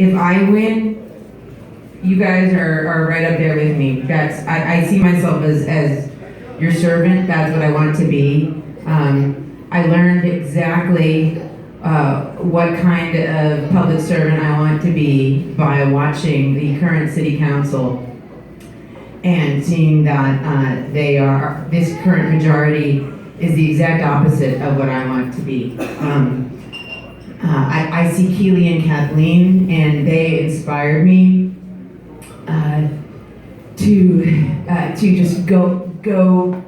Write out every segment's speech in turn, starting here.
if I win, you guys are right up there with me. I see myself as your servant. That's what I want to be. I learned exactly what kind of public servant I want to be by watching the current city council and seeing that this current majority is the exact opposite of what I want to be. I see Keely and Kathleen, and they inspired me to just go.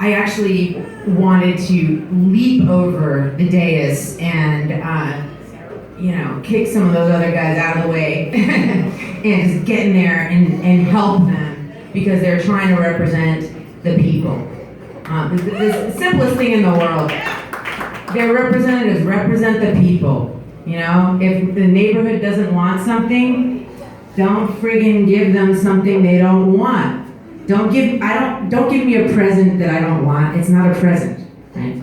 I actually wanted to leap over the dais and kick some of those other guys out of the way and just get in there and help them because they're trying to represent the people. The simplest thing in the world. Their representatives represent the people. If the neighborhood doesn't want something, don't friggin' give them something they don't want. Don't give me a present that I don't want. It's not a present, right?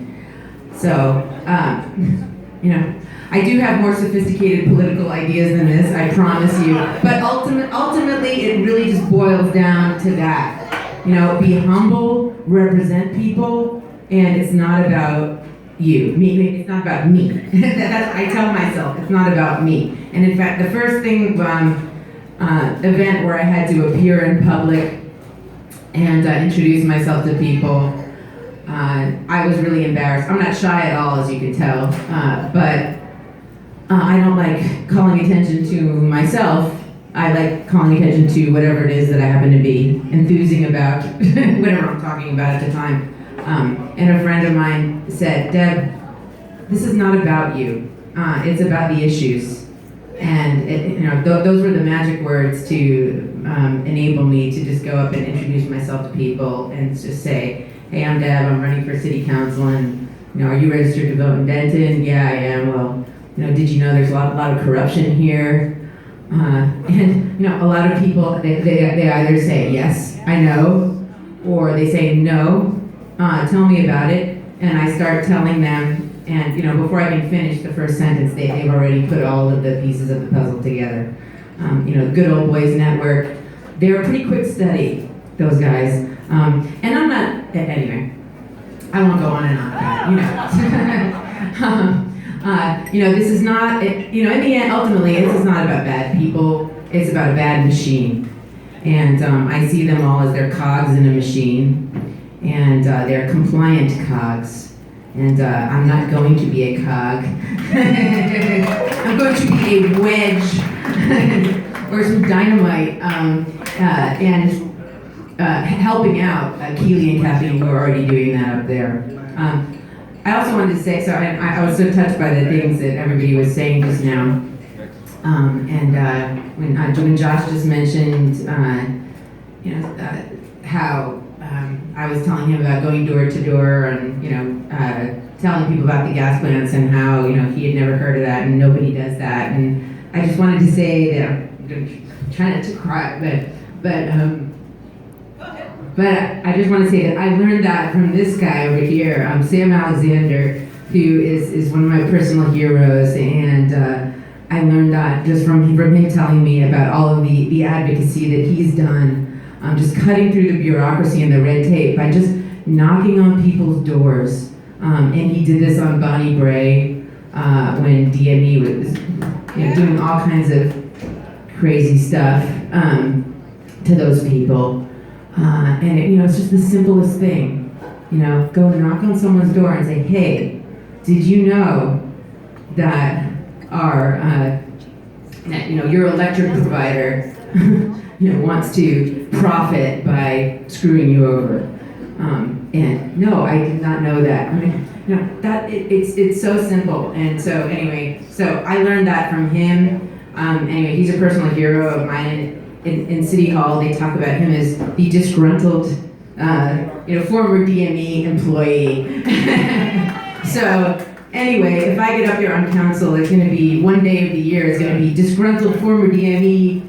So, I do have more sophisticated political ideas than this, I promise you. But ultimately, it really just boils down to that. Be humble, represent people, and it's not about you. It's not about me. I tell myself, it's not about me. And in fact, the first event where I had to appear in public and introduce myself to people, I was really embarrassed. I'm not shy at all, as you can tell, but I don't like calling attention to myself. I like calling attention to whatever it is that I happen to be enthusing about, whatever I'm talking about at the time. And a friend of mine said, "Deb, this is not about you. It's about the issues." And those were the magic words to enable me to just go up and introduce myself to people and just say, "Hey, I'm Deb. I'm running for city council, and are you registered to vote in Denton? Yeah, I am. Well, did you know there's a lot of corruption here?" And a lot of people they either say yes, I know, or they say no. Tell me about it, and I start telling them. And before I can finish the first sentence, they've already put all of the pieces of the puzzle together. Good old boys network. They're a pretty quick study, those guys. And I'm not anyway. I won't go on and on about this is not. In the end, ultimately, this is not about bad people. It's about a bad machine. And I see them all as they're cogs in a machine, and they're compliant cogs. And I'm not going to be a cog. I'm going to be a wedge or some dynamite and helping out Keely and Kathleen, who are already doing that up there. I also wanted to say, I was so touched by the things that everybody was saying just now. When Josh just mentioned, how I was telling him about going door to door and telling people about the gas plants and how he had never heard of that and nobody does that. And I just wanted to say that I'm trying not to cry, but I just want to say that I learned that from this guy over here, Sam Alexander, who is one of my personal heroes, and I learned that just from him telling me about all of the advocacy that he's done. Just cutting through the bureaucracy and the red tape by just knocking on people's doors. And he did this on Bonnie Bray when DME was doing all kinds of crazy stuff to those people. And it's just the simplest thing. Go knock on someone's door and say, "Hey, did you know that your electric provider wants to profit by screwing you over?" And no, I did not know that. It's so simple. And so anyway, I learned that from him. Anyway, he's a personal hero of mine. In City Hall, they talk about him as the disgruntled, former DME employee. So anyway, if I get up here on council, it's going to be one day of the year. It's going to be disgruntled former DME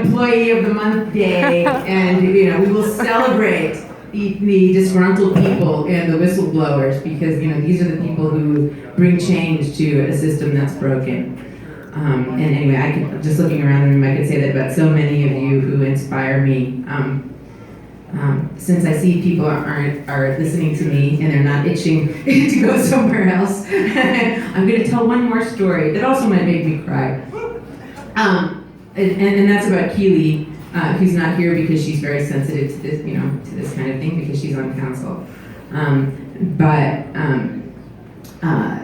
employee of the month day, and we will celebrate the disgruntled people and the whistleblowers because these are the people who bring change to a system that's broken. And anyway, I could, just looking around the room, I could say that about so many of you who inspire me. Since I see people are listening to me and they're not itching to go somewhere else, I'm going to tell one more story that also might make me cry. And that's about Keely, who's not here because she's very sensitive to this, to this kind of thing because she's on council.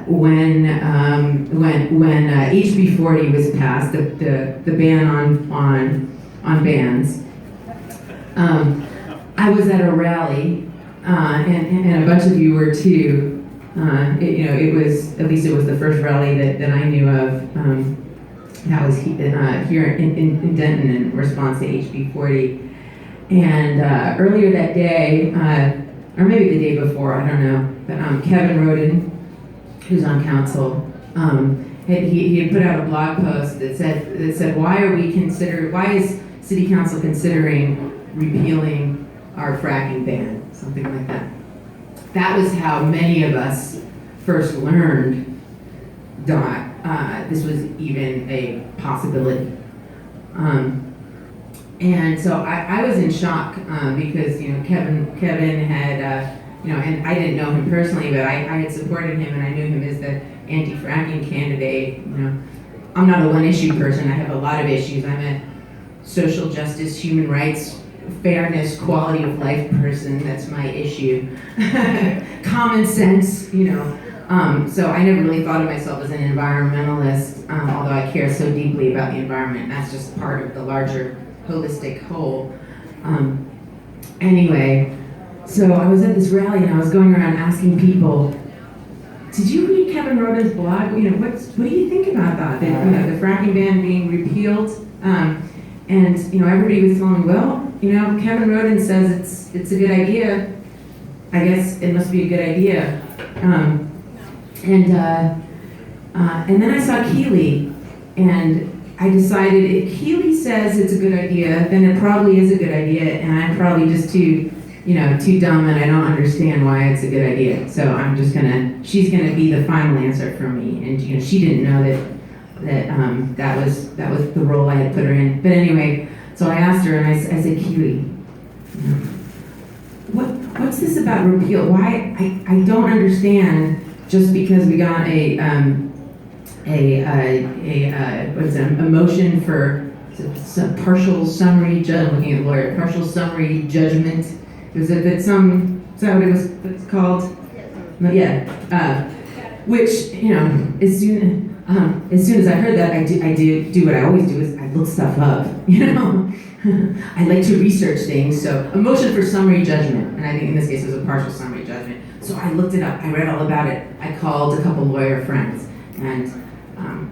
When HB 40 was passed, the ban on bans, I was at a rally, and a bunch of you were too. It was, at least it was the first rally that I knew of. That was here in Denton in response to HB 40. And earlier that day, or maybe the day before, I don't know, but Kevin Roden, who's on council, he had put out a blog post that said why is City Council considering repealing our fracking ban, something like that. That was how many of us first learned that this was even a possibility. And so I was in shock because Kevin had and I didn't know him personally, but I had supported him and I knew him as the anti-fracking candidate. I'm not a one-issue person. I have a lot of issues. I'm a social justice, human rights, fairness, quality of life person. That's my issue. Common sense, So I never really thought of myself as an environmentalist, although I care so deeply about the environment. That's just part of the larger holistic whole. Anyway, so I was at this rally and I was going around asking people, did you read Kevin Roden's blog? What do you think about that? The fracking ban being repealed? And everybody was telling me, well, Kevin Roden says it's a good idea. I guess it must be a good idea. And then I saw Keely, and I decided if Keely says it's a good idea, then it probably is a good idea, and I'm probably just too dumb, and I don't understand why it's a good idea. So I'm just she's gonna be the final answer for me. And she didn't know that was the role I had put her in. But anyway, so I asked her, and I said, Keely, what's this about repeal? Why I don't understand. Just because we got a motion for some partial summary judgment. I'm looking at the lawyer. Partial summary judgment. Is that what it's called? Yeah. Which as soon as I heard that, I do what I always do is I look stuff up. I like to research things. So a motion for summary judgment, and I think in this case it was a partial summary judgment. So I looked it up. I read all about it. I called a couple lawyer friends, and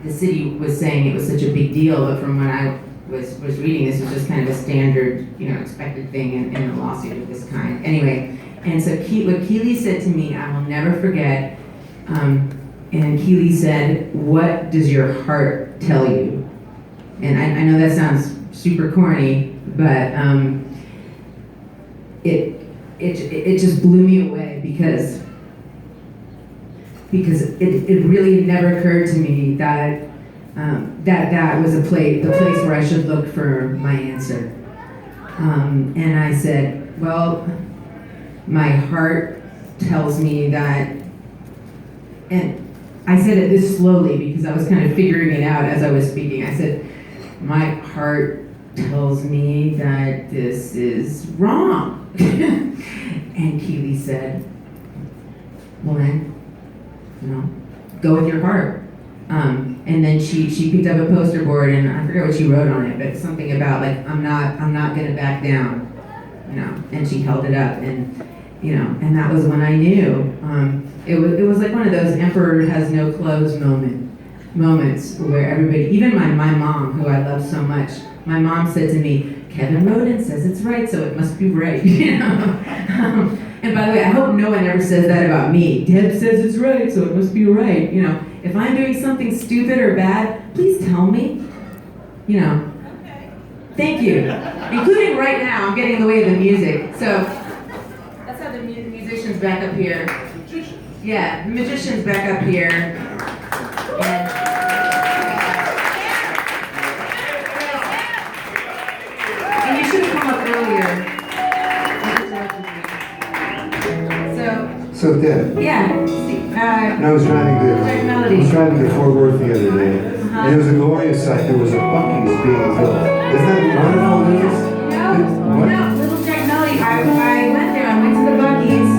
the city was saying it was such a big deal. But from what I was reading, this was just kind of a standard, expected thing in a lawsuit of this kind. Anyway, and so what Keely said to me, I will never forget. And Keely said, "What does your heart tell you?" And I know that sounds super corny, but it just blew me away because it really never occurred to me that that was the place where I should look for my answer. And I said, well, my heart tells me that, and I said it this slowly because I was kind of figuring it out as I was speaking. I said, my heart tells me that this is wrong. And Keely said, well then, go with your heart. And then she picked up a poster board, and I forget what she wrote on it, but something about like, I'm not gonna back down, and she held it up, and and that was when I knew. It was like one of those emperor has no clothes moments where everybody, even my mom, who I love so much, my mom said to me, Kevin Roden says it's right, so it must be right. And by the way, I hope no one ever says that about me. Deb says it's right, so it must be right. If I'm doing something stupid or bad, please tell me. Thank you. Including right now, I'm getting in the way of the music. So that's how the musicians back up here. Yeah, the magicians back up here. And Deb. Yeah. And I was driving Jack Melody. to Fort Worth the other day, and it was a glorious sight. There was a Buc-ee's being built. Isn't that wonderful news? No, Little Jack Melody. I went there. I went to the Buc-ee's,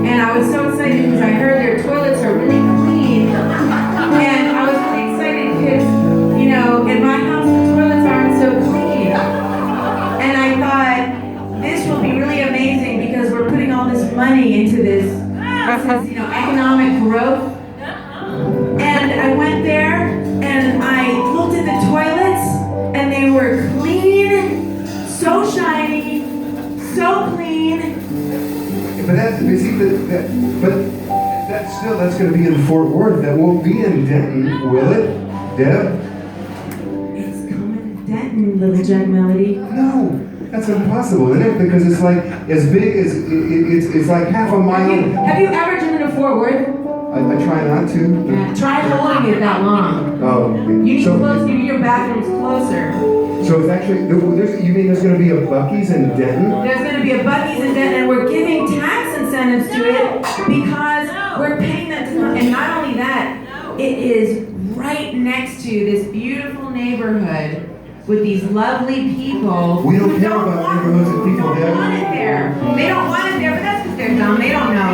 and I was so excited because I heard their toilets are really clean. And I was really excited because, you know, in my house the toilets aren't so clean. And I thought this will be really amazing because we're putting all this money into this, you know, economic growth. And I went there and I looked at the toilets and they were clean, so shiny, so clean. But that's going to be in Fort Worth. That won't be in Denton, will it, Deb? It's coming to Denton, Little Jack Melody. No, that's impossible, isn't it? Because it's like as big as it's like half a mile. Have you ever driven to Fort Worth? I try not to. Yeah, try holding it that long. Oh, You need your bathroom's closer. So it's actually, you mean there's going to be a Buc-ee's in Denton? There's going to be a Buc-ee's in Denton, and we're giving tax incentives to it because we're paying them to come. And not only that, it is right next to this beautiful neighborhood with these lovely people. We don't care about neighborhoods and people there. They don't want it there. They don't want it there, but that's because they're dumb. They don't know.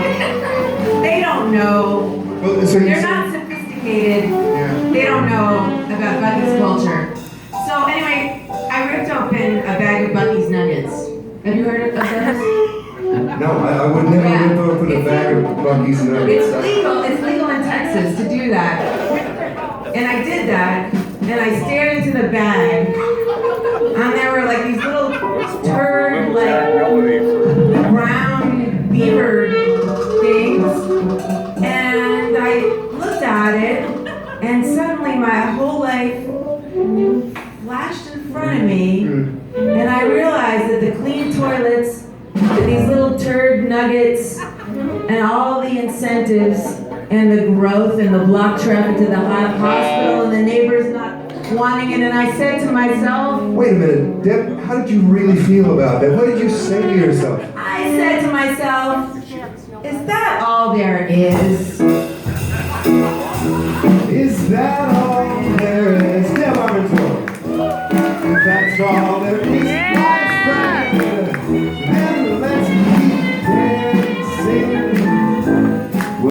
They don't know. Well, so they're not sophisticated. Yeah. They don't know about Buc-ee's culture. So anyway, I ripped open a bag of Buc-ee's nuggets. Have you heard of those? No, I would never rip open a bag of Buc-ee's nuggets. It's legal in Texas to do that. And I did that, and I stared into the bag, and there were like these little turd, like brown beaver things, and I looked at it, and suddenly my whole life flashed in front of me, and I realized that the clean toilets, these little turd nuggets, and all the incentives, and the growth, and the block traffic to the hospital, and the neighbors not wanting it, and I said to myself... Wait a minute, Deb, how did you really feel about that? What did you say to yourself? I said to myself, is that all there is? Is that all?